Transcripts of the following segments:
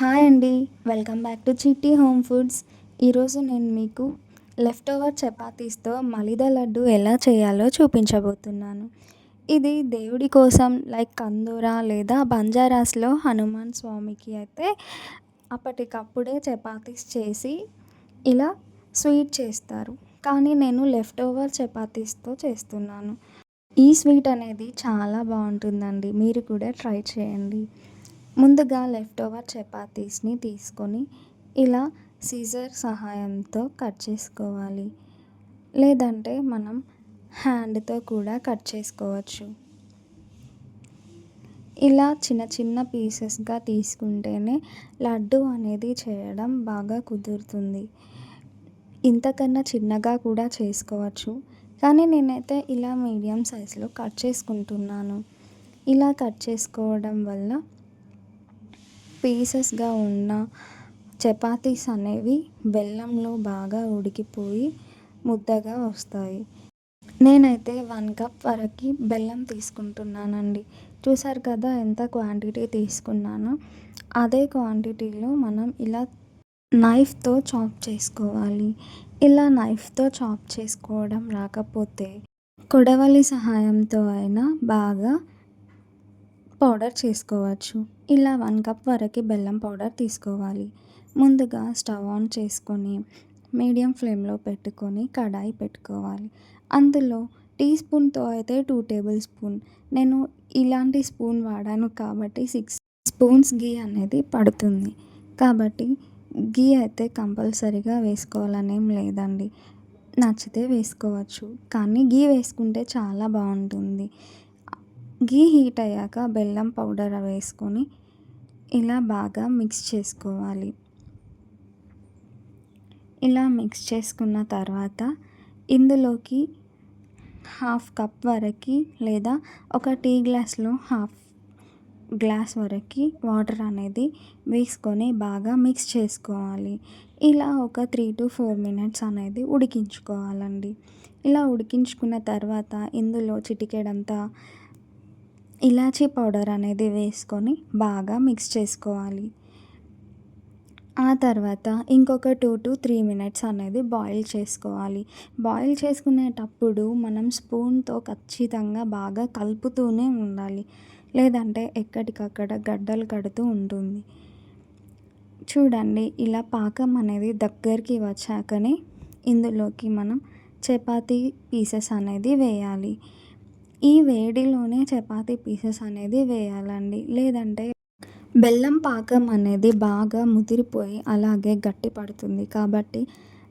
Hi అండి. Welcome back to చిట్టి home foods. ఈరోజు నేను మీకు లెఫ్ట్ ఓవర్ చపాతీస్తో మలిదా లడ్డు ఎలా చేయాలో చూపించబోతున్నాను. ఇది దేవుడి కోసం లైక్ కందూర లేదా బంజారాస్లో హనుమాన్ స్వామికి అయితే అప్పటికప్పుడే చపాతీస్ చేసి ఇలా స్వీట్ చేస్తారు. కానీ నేను లెఫ్ట్ ఓవర్ చపాతీస్తో చేస్తున్నాను. ఈ స్వీట్ అనేది చాలా బాగుంటుందండి. మీరు కూడా ట్రై చేయండి. ముందుగా లెఫ్ట్ ఓవర్ చపాతీస్ని తీసుకొని ఇలా సీజర్ సహాయంతో కట్ చేసుకోవాలి. లేదంటే మనం హ్యాండ్తో కూడా కట్ చేసుకోవచ్చు. ఇలా చిన్న చిన్న పీసెస్గా తీసుకుంటేనే లడ్డు అనేది చేయడం బాగా కుదురుతుంది. ఇంతకన్నా చిన్నగా కూడా చేసుకోవచ్చు. కానీ నేనైతే ఇలా మీడియం సైజులో కట్ చేసుకుంటున్నాను. ఇలా కట్ చేసుకోవడం వల్ల పీసెస్గా ఉన్న చపాతీస్ అనేవి బెల్లంలో బాగా ఉడికిపోయి ముద్దగా వస్తాయి. నేనైతే 1 కప్ వరకు బెల్లం తీసుకుంటున్నానండి. చూసారు కదా ఎంత క్వాంటిటీ తీసుకున్నానో. అదే క్వాంటిటీలో మనం ఇలా నైఫ్తో చాప్ చేసుకోవాలి. ఇలా నైఫ్తో చాప్ చేసుకోవడం రాకపోతే కొడవలి సహాయంతో అయినా బాగా పౌడర్ చేసుకోవచ్చు. ఇలా 1 కప్ వరకు బెల్లం పౌడర్ తీసుకోవాలి. ముందుగా స్టవ్ ఆన్ చేసుకొని మీడియం ఫ్లేమ్లో పెట్టుకొని కడాయి పెట్టుకోవాలి. అందులో టీ స్పూన్తో అయితే 2 టేబుల్ స్పూన్, నేను ఇలాంటి స్పూన్ వాడాను కాబట్టి 6 స్పూన్స్ గీ అనేది పడుతుంది. కాబట్టి గీ అయితే కంపల్సరీగా వేసుకోవాలనేం లేదండి. నచ్చితే వేసుకోవచ్చు. కానీ గీ వేసుకుంటే చాలా బాగుంటుంది. గీ హీట్ అయ్యాక బెల్లం పౌడర్ వేసుకొని ఇలా బాగా మిక్స్ చేసుకోవాలి. ఇలా మిక్స్ చేసుకున్న తర్వాత ఇందులోకి 1/2 కప్ వరకు లేదా ఒక టీ గ్లాస్లో 1/2 గ్లాస్ వరకు వాటర్ అనేది వేసుకొని బాగా మిక్స్ చేసుకోవాలి. ఇలా ఒక 3 to 4 మినిట్స్ అనేది ఉడికించుకోవాలండి. ఇలా ఉడికించుకున్న తర్వాత ఇందులో చిటికెడంతా ఇలాచీ పౌడర్ అనేది వేసుకొని బాగా మిక్స్ చేసుకోవాలి. ఆ తర్వాత ఇంకొక 2 to 3 మినిట్స్ అనేది బాయిల్ చేసుకోవాలి. బాయిల్ చేసుకునేటప్పుడు మనం స్పూన్తో ఖచ్చితంగా బాగా కలుపుతూనే ఉండాలి. లేదంటే ఎక్కడికక్కడ గడ్డలు కడుతూ ఉంటుంది. చూడండి ఇలా పాకం అనేది దగ్గరికి వచ్చాకనే ఇందులోకి మనం చపాతీ పీసెస్ అనేది వేయాలి. ఈ వేడిలోనే చపాతీ పీసెస్ అనేది వేయాలండి. లేదంటే బెల్లం పాకం అనేది బాగా ముదిరిపోయి అలాగే గట్టి పడుతుంది. కాబట్టి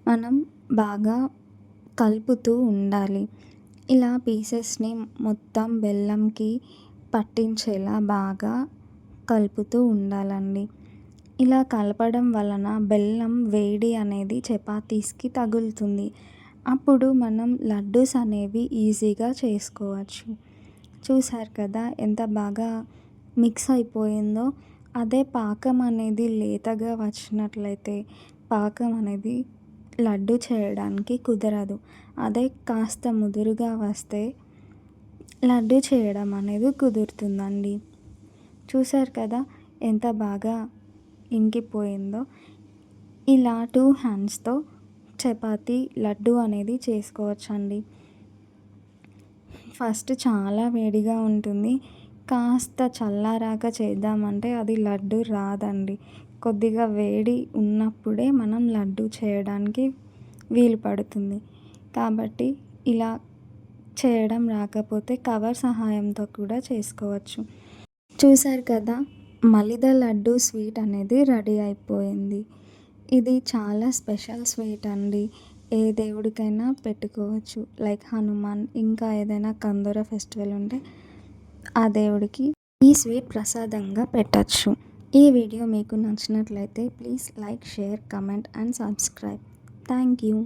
మనం బాగా కలుపుతూ ఉండాలి. ఇలా పీసెస్ని మొత్తం బెల్లంకి పట్టించేలా బాగా కలుపుతూ ఉండాలండి. ఇలా కలపడం వలన బెల్లం వేడి అనేది చపాతీస్కి తగులుతుంది. అప్పుడు మనం లడ్డూస్ అనేవి ఈజీగా చేసుకోవచ్చు. చూసారు కదా ఎంత బాగా మిక్స్ అయిపోయిందో. అదే పాకం అనేది లేతగా వచ్చినట్లయితే పాకం అనేది లడ్డు చేయడానికి కుదరదు. అదే కాస్త ముదురుగా వస్తే లడ్డు చేయడం అనేది కుదురుతుందండి. చూసారు కదా ఎంత బాగా ఇంకిపోయిందో. ఇలా 2 హ్యాండ్స్తో చపాతీ లడ్డు అనేది చేసుకోవచ్చండి. ఫస్ట్ చాలా వేడిగా ఉంటుంది. కాస్త చల్లారాక చేద్దామంటే అది లడ్డు రాదండి. కొద్దిగా వేడి ఉన్నప్పుడే మనం లడ్డు చేయడానికి వీలు పడుతుంది. కాబట్టి ఇలా చేయడం రాకపోతే కవర్ సహాయంతో కూడా చేసుకోవచ్చు. చూసారు కదా మలిదా లడ్డు స్వీట్ అనేది రెడీ అయిపోయింది. ఇది చాలా స్పెషల్ స్వీట్ అండి. ఏ దేవుడికైనా పెట్టుకోవచ్చు. లైక్ హనుమాన్, ఇంకా ఏదైనా కందూర ఫెస్టివల్ ఉంటే ఆ దేవుడికి ఈ స్వీట్ ప్రసాదంగా పెట్టచ్చు. ఈ వీడియో మీకు నచ్చినట్లయితే please like, share, comment and subscribe. Thank you.